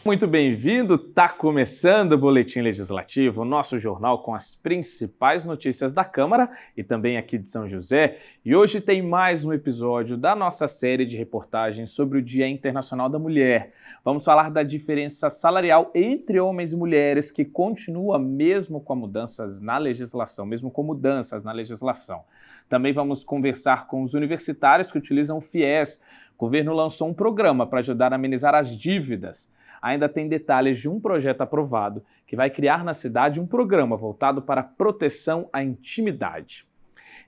Muito bem-vindo, tá começando o Boletim Legislativo, o nosso jornal com as principais notícias da Câmara e também aqui de São José. E hoje tem mais um episódio da nossa série de reportagens sobre o Dia Internacional da Mulher. Vamos falar da diferença salarial entre homens e mulheres que continua mesmo com mudanças na legislação, Também vamos conversar com os universitários que utilizam o FIES. O governo lançou um programa para ajudar a amenizar as dívidas. Ainda tem detalhes de um projeto aprovado que vai criar na cidade um programa voltado para a proteção à intimidade.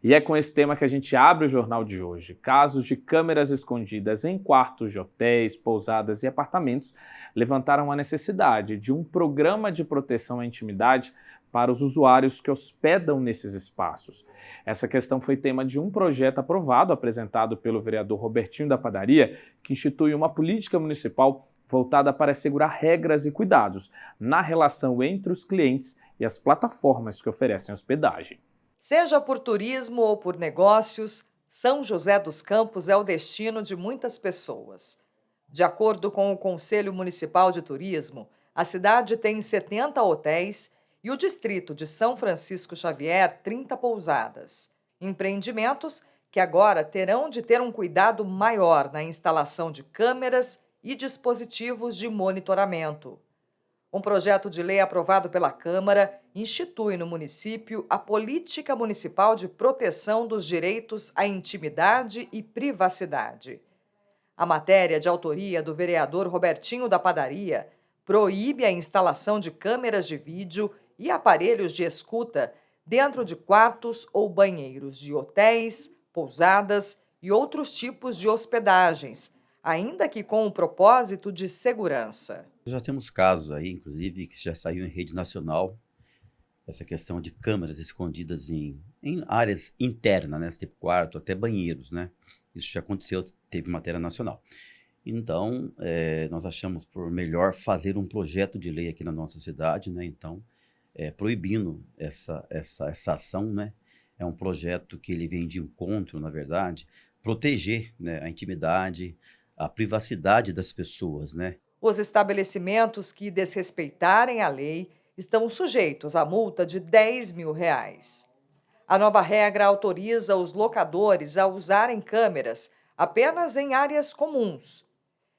E é com esse tema que a gente abre o jornal de hoje. Casos de câmeras escondidas em quartos de hotéis, pousadas e apartamentos levantaram a necessidade de um programa de proteção à intimidade para os usuários que hospedam nesses espaços. Essa questão foi tema de um projeto aprovado, apresentado pelo vereador Robertinho da Padaria, que institui uma política municipal voltada para assegurar regras e cuidados na relação entre os clientes e as plataformas que oferecem hospedagem. Seja por turismo ou por negócios, São José dos Campos é o destino de muitas pessoas. De acordo com o Conselho Municipal de Turismo, a cidade tem 70 hotéis e o distrito de São Francisco Xavier, 30 pousadas. Empreendimentos que agora terão de ter um cuidado maior na instalação de câmeras e dispositivos de monitoramento. Um projeto de lei aprovado pela Câmara institui no município a Política Municipal de Proteção dos Direitos à Intimidade e Privacidade. A matéria, de autoria do vereador Robertinho da Padaria, proíbe a instalação de câmeras de vídeo e aparelhos de escuta dentro de quartos ou banheiros de hotéis, pousadas e outros tipos de hospedagens, ainda que com o propósito de segurança. Já temos casos aí, inclusive, que já saiu em rede nacional, essa questão de câmeras escondidas em áreas internas, né? Tipo quarto, até banheiros, né? Isso já aconteceu, teve matéria nacional. Então, nós achamos por melhor fazer um projeto de lei aqui na nossa cidade, né? Então, proibindo essa ação, né? É um projeto que ele vem de encontro, na verdade, proteger, né, a intimidade, a privacidade das pessoas, né? Os estabelecimentos que desrespeitarem a lei estão sujeitos a multa de R$ 10.000. A nova regra autoriza os locadores a usarem câmeras apenas em áreas comuns.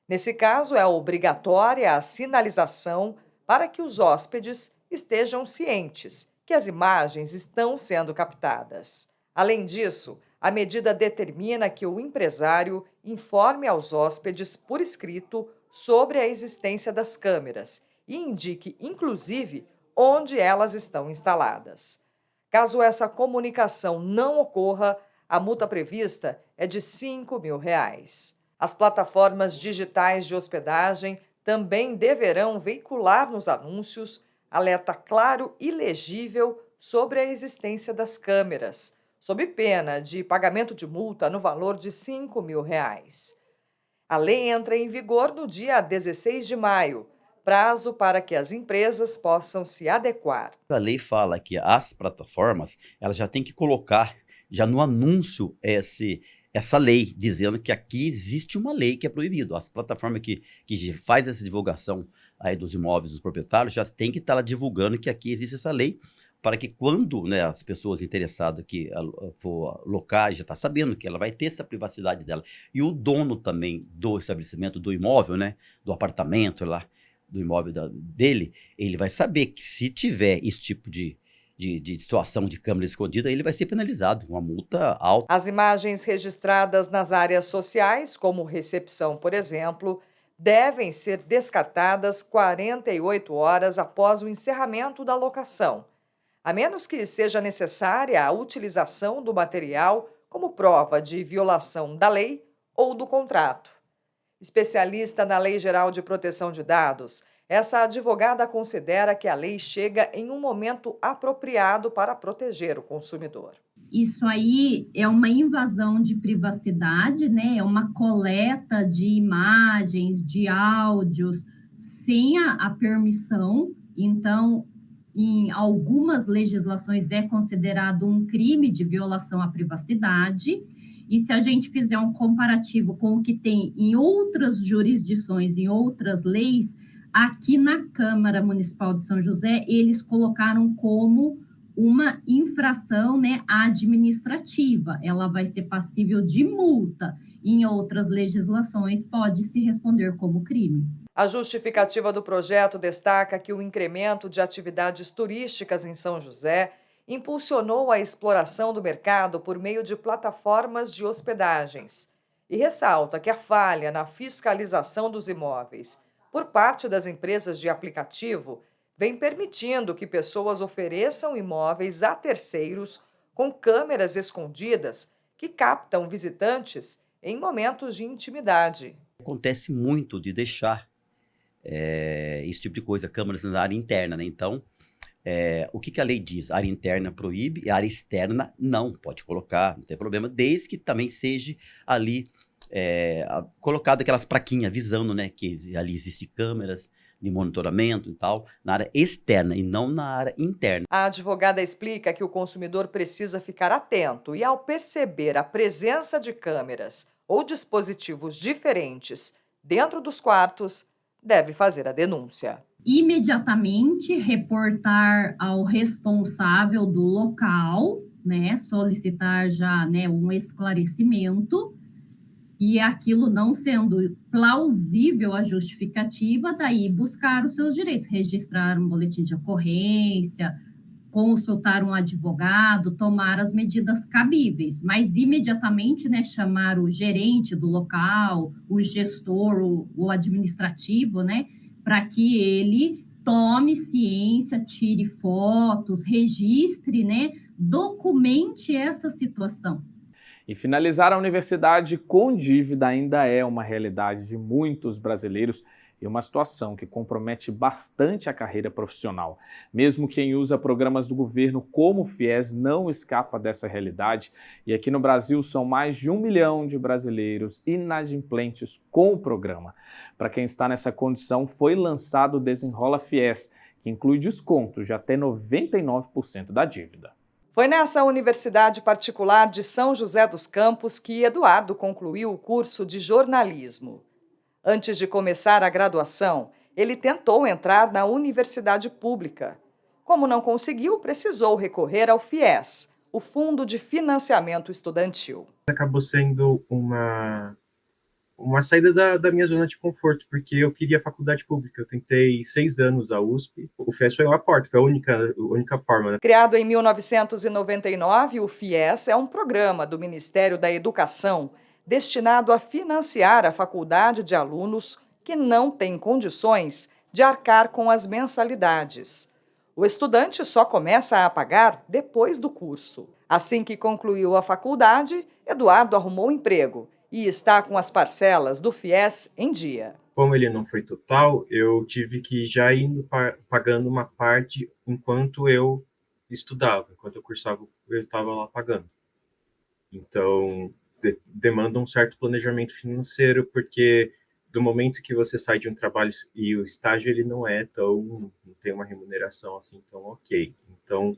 Nesse caso, é obrigatória a sinalização para que os hóspedes estejam cientes que as imagens estão sendo captadas. Além disso, a medida determina que o empresário informe aos hóspedes por escrito sobre a existência das câmeras e indique, inclusive, onde elas estão instaladas. Caso essa comunicação não ocorra, a multa prevista é de R$ 5.000. As plataformas digitais de hospedagem também deverão veicular nos anúncios alerta claro e legível sobre a existência das câmeras, sob pena de pagamento de multa no valor de R$ 5.000. A lei entra em vigor no dia 16 de maio, prazo para que as empresas possam se adequar. A lei fala que as plataformas, elas já têm que colocar já no anúncio essa lei, dizendo que aqui existe uma lei que é proibido. As plataformas que faz essa divulgação aí dos imóveis dos proprietários já tem que estar lá divulgando que aqui existe essa lei, para que quando, né, as pessoas interessadas que for locar, já está sabendo que ela vai ter essa privacidade dela. E o dono também do estabelecimento, do imóvel, né, do apartamento lá, do imóvel dele, ele vai saber que se tiver esse tipo de situação de câmera escondida, ele vai ser penalizado, uma multa alta. As imagens registradas nas áreas sociais, como recepção, por exemplo, devem ser descartadas 48 horas após o encerramento da locação, a menos que seja necessária a utilização do material como prova de violação da lei ou do contrato. Especialista na Lei Geral de Proteção de Dados, essa advogada considera que a lei chega em um momento apropriado para proteger o consumidor. Isso aí é uma invasão de privacidade, né? É uma coleta de imagens, de áudios, sem a permissão. Então, em algumas legislações é considerado um crime de violação à privacidade. E se a gente fizer um comparativo com o que tem em outras jurisdições, em outras leis, Aqui na Câmara Municipal de São José, eles colocaram como uma infração, né, administrativa. Ela vai ser passível de multa. Em outras legislações, pode se responder como crime. A justificativa do projeto destaca que o incremento de atividades turísticas em São José impulsionou a exploração do mercado por meio de plataformas de hospedagens e ressalta que a falha na fiscalização dos imóveis por parte das empresas de aplicativo vem permitindo que pessoas ofereçam imóveis a terceiros com câmeras escondidas que captam visitantes em momentos de intimidade. Acontece muito de deixar esse tipo de coisa, câmeras na área interna, né? Então, o que a lei diz? A área interna proíbe e a área externa não, pode colocar, não tem problema, desde que também seja ali colocado aquelas plaquinhas avisando, né, que ali existem câmeras de monitoramento e tal, na área externa e não na área interna. A advogada explica que o consumidor precisa ficar atento e, ao perceber a presença de câmeras ou dispositivos diferentes dentro dos quartos, deve fazer a denúncia. Imediatamente reportar ao responsável do local, né, solicitar já, né, um esclarecimento, e aquilo não sendo plausível a justificativa, daí buscar os seus direitos, registrar um boletim de ocorrência, consultar um advogado, tomar as medidas cabíveis, mas imediatamente, né, chamar o gerente do local, o gestor, o administrativo, né, para que ele tome ciência, tire fotos, registre, né, documente essa situação. E finalizar a universidade com dívida ainda é uma realidade de muitos brasileiros e uma situação que compromete bastante a carreira profissional. Mesmo quem usa programas do governo como o FIES não escapa dessa realidade, e aqui no Brasil são mais de 1 milhão de brasileiros inadimplentes com o programa. Para quem está nessa condição, foi lançado o Desenrola FIES, que inclui descontos de até 99% da dívida. Foi nessa universidade particular de São José dos Campos que Eduardo concluiu o curso de jornalismo. Antes de começar a graduação, ele tentou entrar na universidade pública. Como não conseguiu, precisou recorrer ao FIES, o Fundo de Financiamento Estudantil. Acabou sendo uma saída da minha zona de conforto, porque eu queria faculdade pública. Eu tentei 6 anos a USP, o FIES foi a porta, foi a única forma. Né? Criado em 1999, o FIES é um programa do Ministério da Educação destinado a financiar a faculdade de alunos que não têm condições de arcar com as mensalidades. O estudante só começa a pagar depois do curso. Assim que concluiu a faculdade, Eduardo arrumou emprego e está com as parcelas do FIES em dia. Como ele não foi total, eu tive que já ir pagando uma parte enquanto eu estudava, enquanto eu cursava, eu estava lá pagando. Então, demanda um certo planejamento financeiro, porque do momento que você sai de um trabalho e o estágio ele não tem uma remuneração assim tão ok. Então,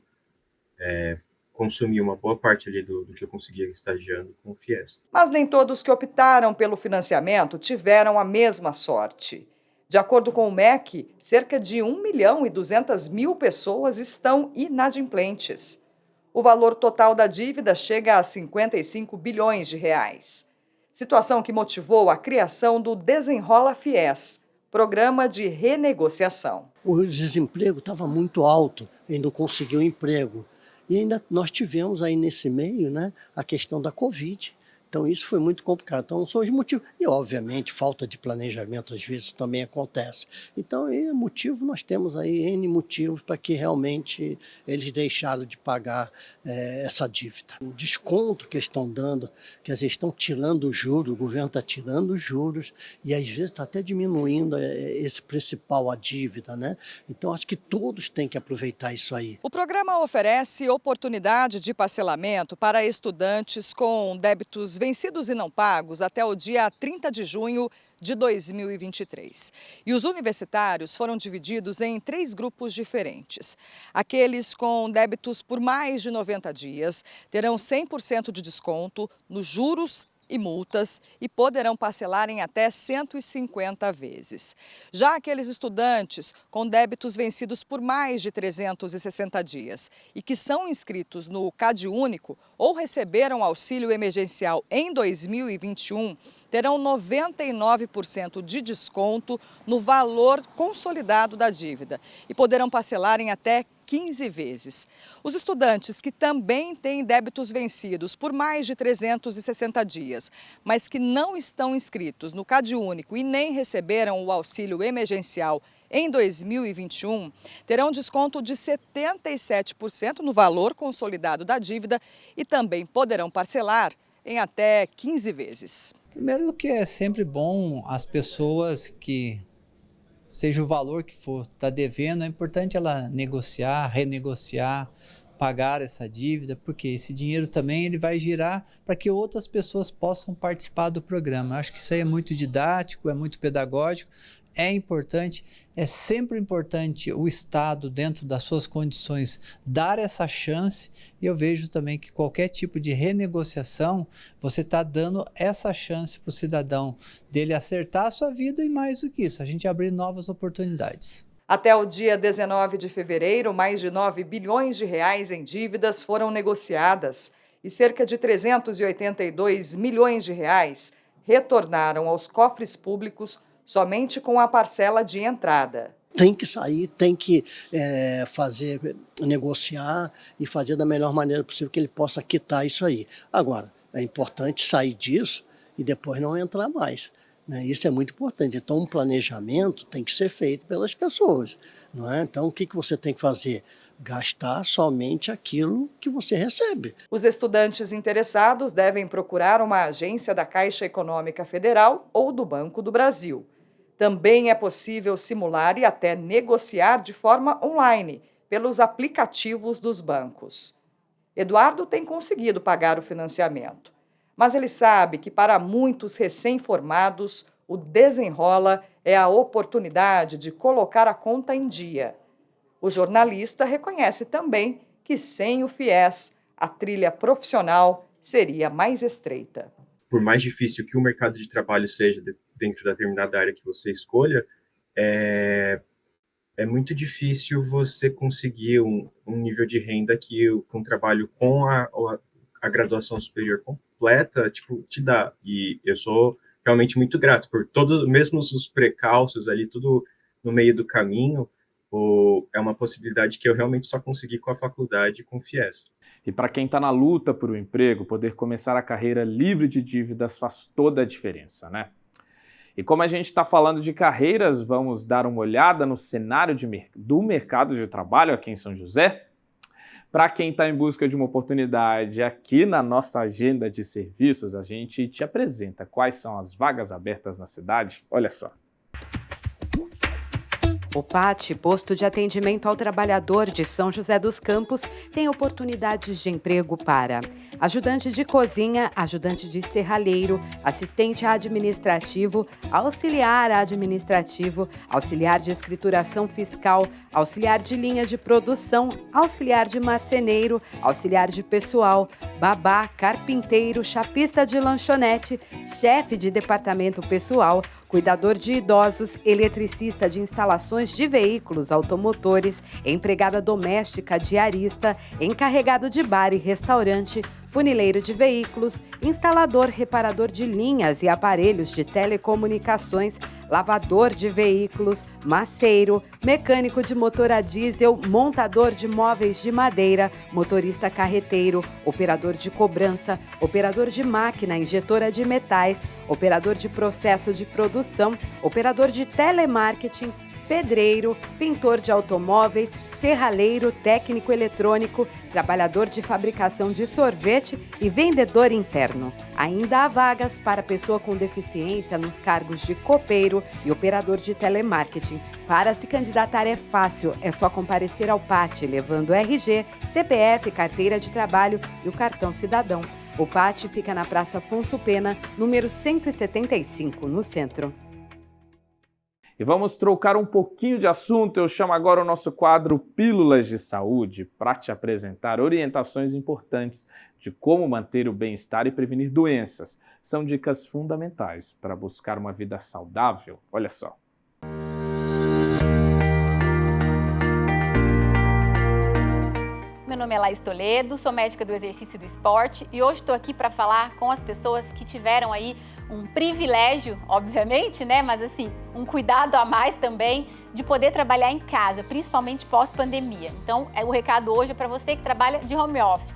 consumi uma boa parte ali do que eu conseguia estagiando com o FIES. Mas nem todos que optaram pelo financiamento tiveram a mesma sorte. De acordo com o MEC, cerca de 1.200.000 pessoas estão inadimplentes. O valor total da dívida chega a 55 bilhões de reais. Situação que motivou a criação do Desenrola FIES, programa de renegociação. O desemprego estava muito alto, ele não conseguiu emprego. E ainda nós tivemos aí nesse meio, né, a questão da Covid. Então isso foi muito complicado. Então são os motivos. E obviamente falta de planejamento às vezes também acontece. Então motivo, nós temos aí N motivos para que realmente eles deixaram de pagar essa dívida. O desconto que estão dando, quer dizer, estão tirando os juros, o governo está tirando os juros e às vezes está até diminuindo esse principal, a dívida, né? Então acho que todos têm que aproveitar isso aí. O programa oferece oportunidade de parcelamento para estudantes com débitos vencidos e não pagos até o dia 30 de junho de 2023. E os universitários foram divididos em 3 grupos diferentes. Aqueles com débitos por mais de 90 dias terão 100% de desconto nos juros e multas e poderão parcelar em até 150 vezes. Já aqueles estudantes com débitos vencidos por mais de 360 dias e que são inscritos no CadÚnico ou receberam auxílio emergencial em 2021, terão 99% de desconto no valor consolidado da dívida e poderão parcelar em até 15 vezes. Os estudantes que também têm débitos vencidos por mais de 360 dias, mas que não estão inscritos no CadÚnico e nem receberam o auxílio emergencial em 2021, terão desconto de 77% no valor consolidado da dívida e também poderão parcelar em até 15 vezes. Primeiro que é sempre bom as pessoas que, seja o valor que for, está devendo, é importante ela negociar, renegociar, pagar essa dívida, porque esse dinheiro também ele vai girar para que outras pessoas possam participar do programa. Eu acho que isso aí é muito didático, é muito pedagógico, é importante, é sempre importante o Estado, dentro das suas condições, dar essa chance, e eu vejo também que qualquer tipo de renegociação, você está dando essa chance para o cidadão, dele acertar a sua vida e mais do que isso, a gente abrir novas oportunidades. Até o dia 19 de fevereiro, mais de 9 bilhões de reais em dívidas foram negociadas e cerca de 382 milhões de reais retornaram aos cofres públicos somente com a parcela de entrada. Tem que sair, tem que negociar e fazer da melhor maneira possível que ele possa quitar isso aí. Agora, é importante sair disso e depois não entrar mais. Isso é muito importante. Então, um planejamento tem que ser feito pelas pessoas. Não é? Então, o que você tem que fazer? Gastar somente aquilo que você recebe. Os estudantes interessados devem procurar uma agência da Caixa Econômica Federal ou do Banco do Brasil. Também é possível simular e até negociar de forma online, pelos aplicativos dos bancos. Eduardo tem conseguido pagar o financiamento, mas ele sabe que para muitos recém-formados, o Desenrola é a oportunidade de colocar a conta em dia. O jornalista reconhece também que sem o FIES, a trilha profissional seria mais estreita. Por mais difícil que o mercado de trabalho seja dentro da determinada área que você escolha, é muito difícil você conseguir um nível de renda que um trabalho com a graduação superior completa te dá. E eu sou realmente muito grato por todos, mesmo os precalços ali, tudo no meio do caminho, é uma possibilidade que eu realmente só consegui com a faculdade e com o FIES. E para quem está na luta por um emprego, poder começar a carreira livre de dívidas faz toda a diferença, né? E como a gente está falando de carreiras, vamos dar uma olhada no cenário do mercado de trabalho aqui em São José? Para quem está em busca de uma oportunidade, aqui na nossa agenda de serviços, a gente te apresenta quais são as vagas abertas na cidade. Olha só. O PAT, Posto de Atendimento ao Trabalhador de São José dos Campos, tem oportunidades de emprego para ajudante de cozinha, ajudante de serralheiro, assistente administrativo, auxiliar administrativo, auxiliar de escrituração fiscal, auxiliar de linha de produção, auxiliar de marceneiro, auxiliar de pessoal, babá, carpinteiro, chapista de lanchonete, chefe de departamento pessoal, cuidador de idosos, eletricista de instalações de veículos automotores, empregada doméstica, diarista, encarregado de bar e restaurante, funileiro de veículos, instalador, reparador de linhas e aparelhos de telecomunicações, lavador de veículos, maceiro, mecânico de motor a diesel, montador de móveis de madeira, motorista carreteiro, operador de cobrança, operador de máquina injetora de metais, operador de processo de produção, operador de telemarketing, pedreiro, pintor de automóveis, serralheiro, técnico eletrônico, trabalhador de fabricação de sorvete e vendedor interno. Ainda há vagas para pessoa com deficiência nos cargos de copeiro e operador de telemarketing. Para se candidatar é fácil, é só comparecer ao PAT, levando RG, CPF, carteira de trabalho e o cartão cidadão. O PAT fica na Praça Afonso Pena, número 175, no centro. E vamos trocar um pouquinho de assunto. Eu chamo agora o nosso quadro Pílulas de Saúde para te apresentar orientações importantes de como manter o bem-estar e prevenir doenças. São dicas fundamentais para buscar uma vida saudável. Olha só. Meu nome é Laís Toledo, sou médica do exercício e do esporte e hoje estou aqui para falar com as pessoas que tiveram aí um privilégio, obviamente, né? Mas assim, um cuidado a mais também de poder trabalhar em casa, principalmente pós-pandemia. Então, o recado hoje é para você que trabalha de home office.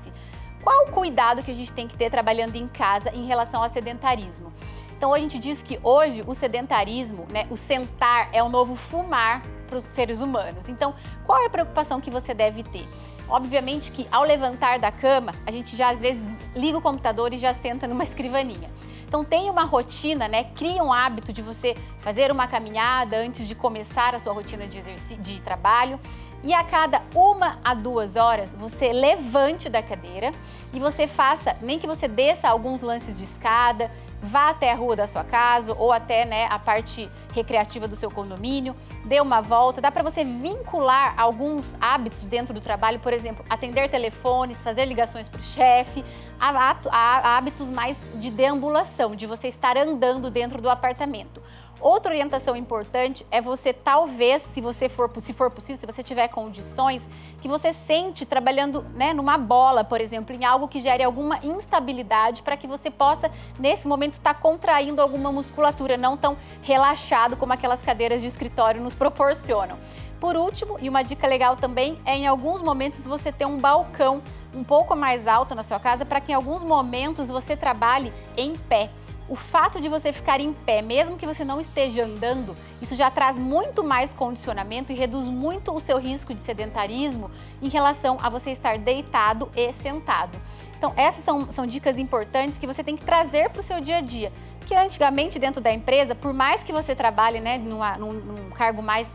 Qual o cuidado que a gente tem que ter trabalhando em casa em relação ao sedentarismo? Então, a gente diz que hoje o sedentarismo, né, o sentar é o novo fumar para os seres humanos. Então, qual é a preocupação que você deve ter? Obviamente que ao levantar da cama, a gente já às vezes liga o computador e já senta numa escrivaninha. Então tenha uma rotina, né? Cria um hábito de você fazer uma caminhada antes de começar a sua rotina de trabalho. E a cada 1 a 2 horas, você levante da cadeira e você faça, nem que você desça alguns lances de escada, vá até a rua da sua casa ou até, né, a parte recreativa do seu condomínio, dê uma volta. Dá para você vincular alguns hábitos dentro do trabalho, por exemplo, atender telefones, fazer ligações para o chefe, a hábitos mais de deambulação, de você estar andando dentro do apartamento. Outra orientação importante é você talvez, se for possível, se você tiver condições, que você sente trabalhando, né, numa bola, por exemplo, em algo que gere alguma instabilidade para que você possa, nesse momento, estar contraindo alguma musculatura, não tão relaxado como aquelas cadeiras de escritório nos proporcionam. Por último, e uma dica legal também, é em alguns momentos você ter um balcão um pouco mais alto na sua casa para que em alguns momentos você trabalhe em pé. O fato de você ficar em pé, mesmo que você não esteja andando, isso já traz muito mais condicionamento e reduz muito o seu risco de sedentarismo em relação a você estar deitado e sentado. Então, essas são dicas importantes que você tem que trazer para o seu dia a dia. Que antigamente, dentro da empresa, por mais que você trabalhe, né, num cargo mais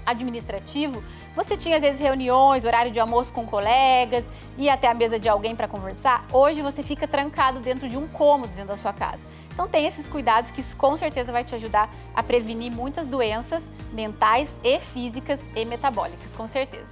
administrativo, você tinha, às vezes, reuniões, horário de almoço com colegas, ir até a mesa de alguém para conversar. Hoje você fica trancado dentro de um cômodo dentro da sua casa. Então tem esses cuidados que isso com certeza vai te ajudar a prevenir muitas doenças mentais e físicas e metabólicas, com certeza.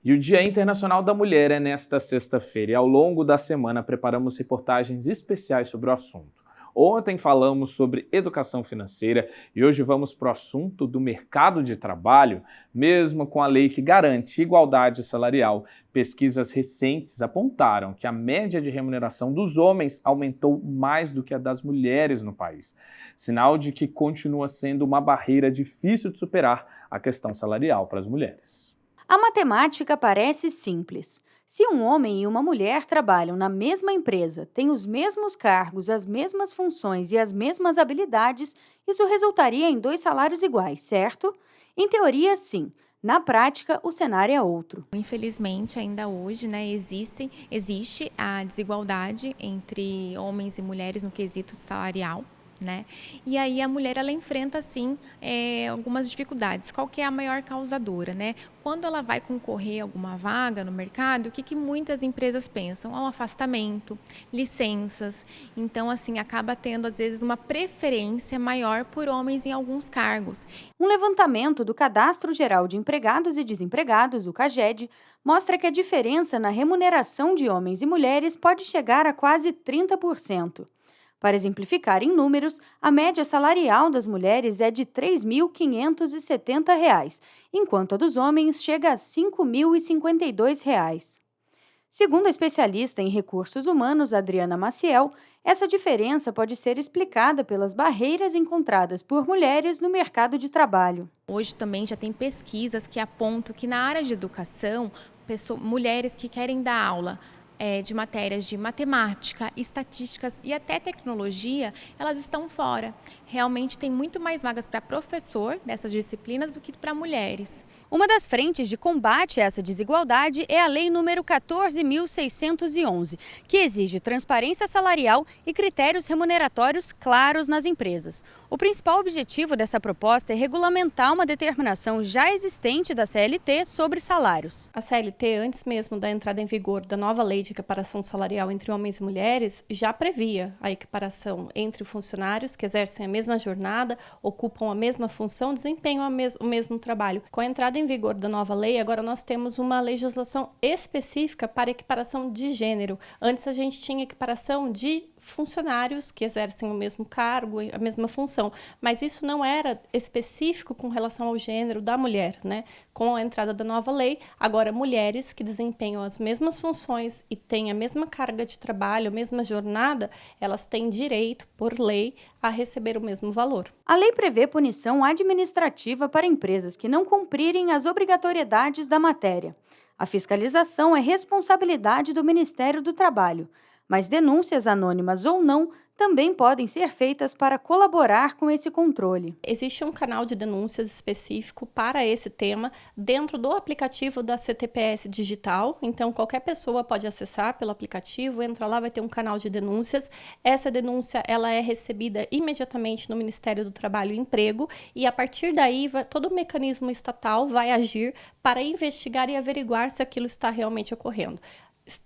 E o Dia Internacional da Mulher é nesta sexta-feira e ao longo da semana preparamos reportagens especiais sobre o assunto. Ontem falamos sobre educação financeira e hoje vamos para o assunto do mercado de trabalho. Mesmo com a lei que garante igualdade salarial, pesquisas recentes apontaram que a média de remuneração dos homens aumentou mais do que a das mulheres no país. Sinal de que continua sendo uma barreira difícil de superar a questão salarial para as mulheres. A matemática parece simples. Se um homem e uma mulher trabalham na mesma empresa, têm os mesmos cargos, as mesmas funções e as mesmas habilidades, isso resultaria em 2 salários iguais, certo? Em teoria, sim. Na prática, o cenário é outro. Infelizmente, ainda hoje, né, existe a desigualdade entre homens e mulheres no quesito salarial. Né? E aí a mulher ela enfrenta sim algumas dificuldades. Qual que é a maior causadora, né? Quando ela vai concorrer a alguma vaga no mercado, o que muitas empresas pensam? Um afastamento, licenças. Então assim acaba tendo às vezes uma preferência maior por homens em alguns cargos. Um levantamento do Cadastro Geral de Empregados e Desempregados, o CAGED, mostra que a diferença na remuneração de homens e mulheres pode chegar a quase 30%. Para exemplificar em números, a média salarial das mulheres é de R$ 3.570, enquanto a dos homens chega a R$ 5.052. Segundo a especialista em recursos humanos Adriana Maciel, essa diferença pode ser explicada pelas barreiras encontradas por mulheres no mercado de trabalho. Hoje também já tem pesquisas que apontam que na área de educação, mulheres que querem dar aula de matérias de matemática, estatísticas e até tecnologia, elas estão fora. Realmente tem muito mais vagas para professor dessas disciplinas do que para mulheres. Uma das frentes de combate a essa desigualdade é a Lei número 14.611, que exige transparência salarial e critérios remuneratórios claros nas empresas. O principal objetivo dessa proposta é regulamentar uma determinação já existente da CLT sobre salários. A CLT, antes mesmo da entrada em vigor da nova lei de equiparação salarial entre homens e mulheres, já previa a equiparação entre funcionários que exercem a mesma jornada, ocupam a mesma função, desempenham o mesmo trabalho. Com a entrada em vigor da nova lei, agora nós temos uma legislação específica para equiparação de gênero. Antes a gente tinha equiparação de funcionários que exercem o mesmo cargo, a mesma função, mas isso não era específico com relação ao gênero da mulher, né? Com a entrada da nova lei, agora mulheres que desempenham as mesmas funções e têm a mesma carga de trabalho, a mesma jornada, elas têm direito, por lei, a receber o mesmo valor. A lei prevê punição administrativa para empresas que não cumprirem as obrigatoriedades da matéria. A fiscalização é responsabilidade do Ministério do Trabalho, mas denúncias anônimas ou não também podem ser feitas para colaborar com esse controle. Existe um canal de denúncias específico para esse tema dentro do aplicativo da CTPS Digital, então qualquer pessoa pode acessar pelo aplicativo, entra lá, vai ter um canal de denúncias. Essa denúncia ela é recebida imediatamente no Ministério do Trabalho e Emprego e a partir daí todo o mecanismo estatal vai agir para investigar e averiguar se aquilo está realmente ocorrendo.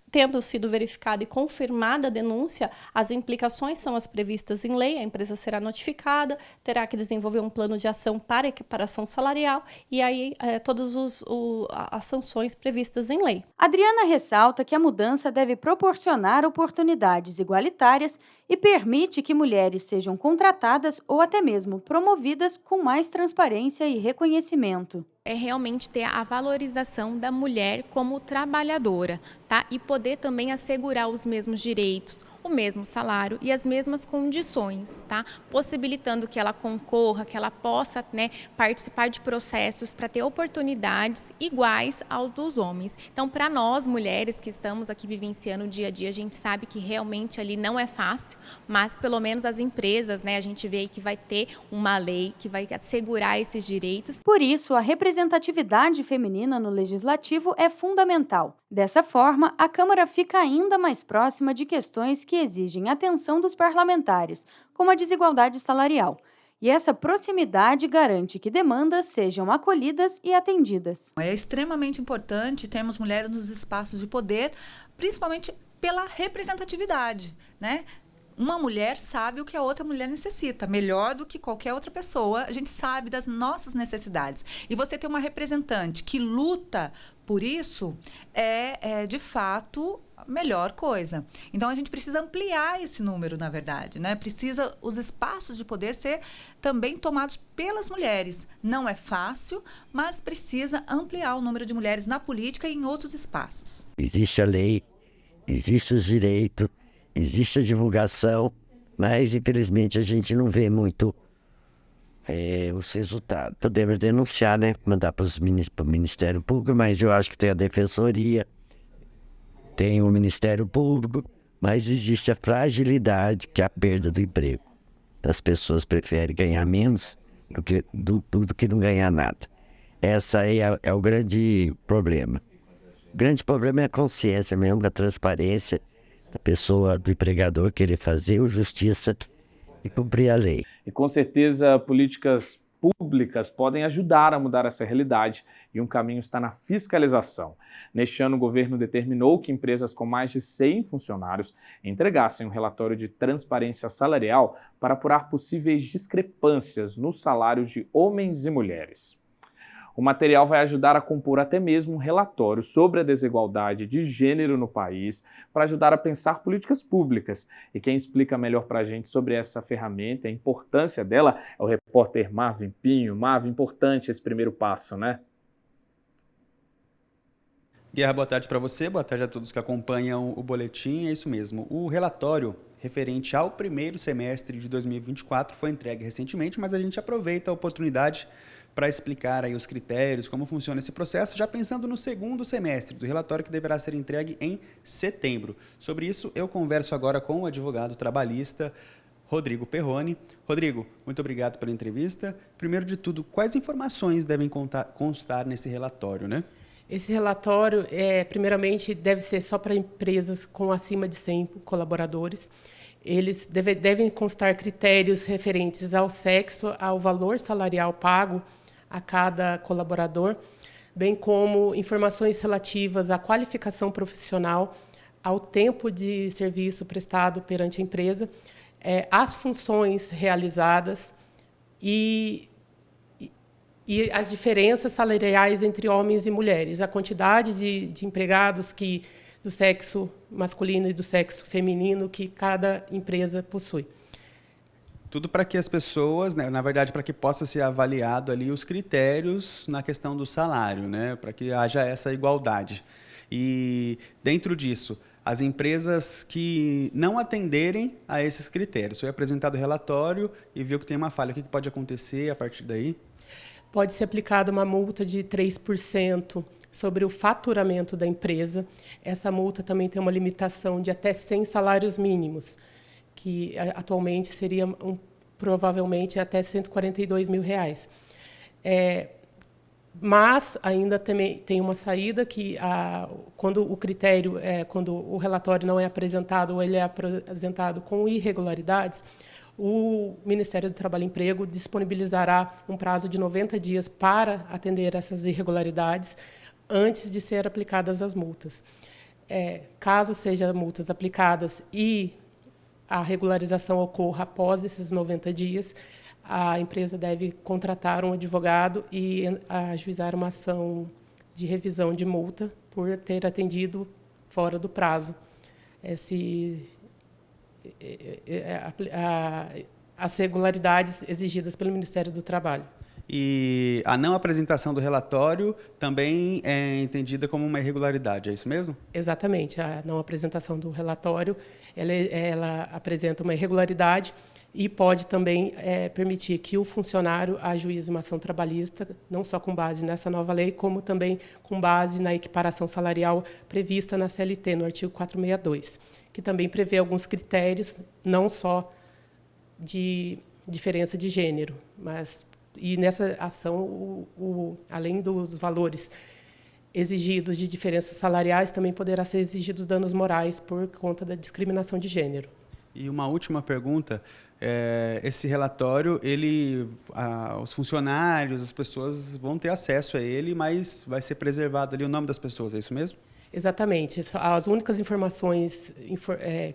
Tendo sido verificada e confirmada a denúncia, as implicações são as previstas em lei, a empresa será notificada, terá que desenvolver um plano de ação para equiparação salarial e aí todas as sanções previstas em lei. Adriana ressalta que a mudança deve proporcionar oportunidades igualitárias e permite que mulheres sejam contratadas ou até mesmo promovidas com mais transparência e reconhecimento. É realmente ter a valorização da mulher como trabalhadora, tá? E poder também assegurar os mesmos direitos, o mesmo salário e as mesmas condições, tá? Possibilitando que ela concorra, que ela possa, né, participar de processos para ter oportunidades iguais aos dos homens. Então, para nós, mulheres que estamos aqui vivenciando o dia a dia, a gente sabe que realmente ali não é fácil, mas pelo menos as empresas, né, a gente vê aí que vai ter uma lei que vai assegurar esses direitos. Por isso, a representatividade feminina no legislativo é fundamental. Dessa forma, a Câmara fica ainda mais próxima de questões que exigem atenção dos parlamentares, como a desigualdade salarial. E essa proximidade garante que demandas sejam acolhidas e atendidas. É extremamente importante termos mulheres nos espaços de poder, principalmente pela representatividade, né? Uma mulher sabe o que a outra mulher necessita, melhor do que qualquer outra pessoa. A gente sabe das nossas necessidades. E você ter uma representante que luta por isso é de fato, a melhor coisa. Então, a gente precisa ampliar esse número, na verdade, né? Precisa os espaços de poder ser também tomados pelas mulheres. Não é fácil, mas precisa ampliar o número de mulheres na política e em outros espaços. Existe a lei, existe os direitos, existe a divulgação, mas infelizmente a gente não vê muito os resultados. Podemos denunciar, né? Mandar para o Ministério Público, mas eu acho que tem a Defensoria, tem o Ministério Público, mas existe a fragilidade, que é a perda do emprego. As pessoas preferem ganhar menos do que não ganhar nada. Essa aí é o grande problema. O grande problema é a consciência mesmo, a transparência, a pessoa, do empregador, querer fazer justiça e cumprir a lei. E com certeza políticas públicas podem ajudar a mudar essa realidade e um caminho está na fiscalização. Neste ano, o governo determinou que empresas com mais de 100 funcionários entregassem um relatório de transparência salarial para apurar possíveis discrepâncias nos salários de homens e mulheres. O material vai ajudar a compor até mesmo um relatório sobre a desigualdade de gênero no país, para ajudar a pensar políticas públicas. E quem explica melhor para a gente sobre essa ferramenta, a importância dela, é o repórter Marvin Pinho. Marvin, importante esse primeiro passo, né? Guerra, boa tarde para você, boa tarde a todos que acompanham o boletim. É isso mesmo, o relatório referente ao primeiro semestre de 2024 foi entregue recentemente, mas a gente aproveita a oportunidade para explicar aí os critérios, como funciona esse processo, já pensando no segundo semestre do relatório que deverá ser entregue em setembro. Sobre isso, eu converso agora com o advogado trabalhista Rodrigo Perrone. Rodrigo, muito obrigado pela entrevista. Primeiro de tudo, quais informações devem constar nesse relatório, né? Esse relatório, primeiramente, deve ser só para empresas com acima de 100 colaboradores. Eles devem constar critérios referentes ao sexo, ao valor salarial pago a cada colaborador, bem como informações relativas à qualificação profissional, ao tempo de serviço prestado perante a empresa, às funções realizadas e as diferenças salariais entre homens e mulheres, a quantidade de empregados do sexo masculino e do sexo feminino que cada empresa possui. Tudo para que as pessoas, né, na verdade, para que possa ser avaliado ali os critérios na questão do salário, né, para que haja essa igualdade. E dentro disso, as empresas que não atenderem a esses critérios, foi apresentado o relatório e viu que tem uma falha, o que pode acontecer a partir daí? Pode ser aplicada uma multa de 3% sobre o faturamento da empresa. Essa multa também tem uma limitação de até 100 salários mínimos, que atualmente seria provavelmente até R$ 142 mil. Mas ainda também tem uma saída que, quando o relatório não é apresentado ou ele é apresentado com irregularidades, o Ministério do Trabalho e Emprego disponibilizará um prazo de 90 dias para atender essas irregularidades antes de ser aplicadas as multas. Caso sejam multas aplicadas e a regularização ocorra após esses 90 dias, a empresa deve contratar um advogado e ajuizar uma ação de revisão de multa por ter atendido fora do prazo as regularidades exigidas pelo Ministério do Trabalho. E a não apresentação do relatório também é entendida como uma irregularidade, é isso mesmo? Exatamente. A não apresentação do relatório, ela apresenta uma irregularidade e pode também permitir que o funcionário ajuize uma ação trabalhista, não só com base nessa nova lei, como também com base na equiparação salarial prevista na CLT, no artigo 462, que também prevê alguns critérios, não só de diferença de gênero, e nessa ação, além dos valores exigidos de diferenças salariais, também poderá ser exigidos danos morais por conta da discriminação de gênero. E uma última pergunta, esse relatório, os funcionários, as pessoas vão ter acesso a ele, mas vai ser preservado ali o nome das pessoas, é isso mesmo? Exatamente. As únicas informações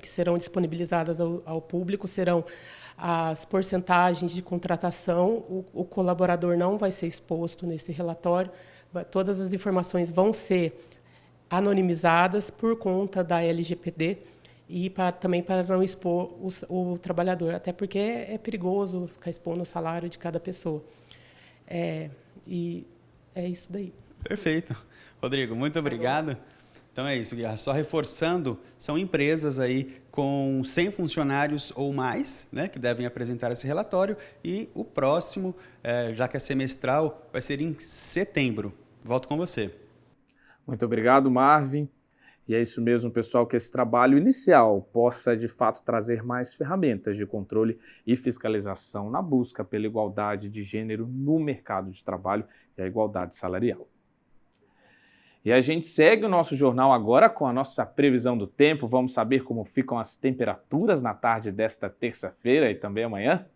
que serão disponibilizadas ao público serão as porcentagens de contratação. O colaborador não vai ser exposto nesse relatório. Todas as informações vão ser anonimizadas por conta da LGPD e também para não expor o trabalhador, até porque é perigoso ficar expondo o salário de cada pessoa. E é isso daí. Perfeito. Rodrigo, muito obrigado. Então é isso, Guiar. Só reforçando, são empresas aí com 100 funcionários ou mais, né, que devem apresentar esse relatório, e o próximo, já que é semestral, vai ser em setembro. Volto com você. Muito obrigado, Marvin. E é isso mesmo, pessoal, que esse trabalho inicial possa, de fato, trazer mais ferramentas de controle e fiscalização na busca pela igualdade de gênero no mercado de trabalho e a igualdade salarial. E a gente segue o nosso jornal agora com a nossa previsão do tempo. Vamos saber como ficam as temperaturas na tarde desta terça-feira e também amanhã?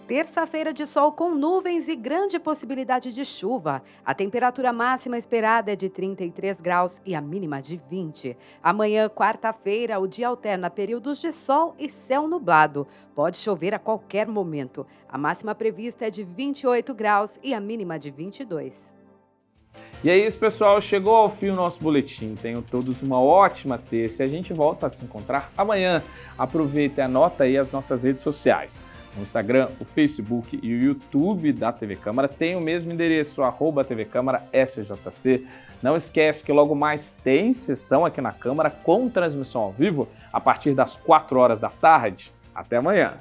Terça-feira de sol com nuvens e grande possibilidade de chuva. A temperatura máxima esperada é de 33 graus e a mínima de 20. Amanhã, quarta-feira, o dia alterna períodos de sol e céu nublado. Pode chover a qualquer momento. A máxima prevista é de 28 graus e a mínima de 22. E é isso, pessoal. Chegou ao fim o nosso boletim. Tenham todos uma ótima terça e a gente volta a se encontrar amanhã. Aproveita e anota aí as nossas redes sociais. O Instagram, o Facebook e o YouTube da TV Câmara tem o mesmo endereço, @TV Câmara SJC. Não esquece que logo mais tem sessão aqui na Câmara com transmissão ao vivo a partir das 4 horas da tarde. Até amanhã!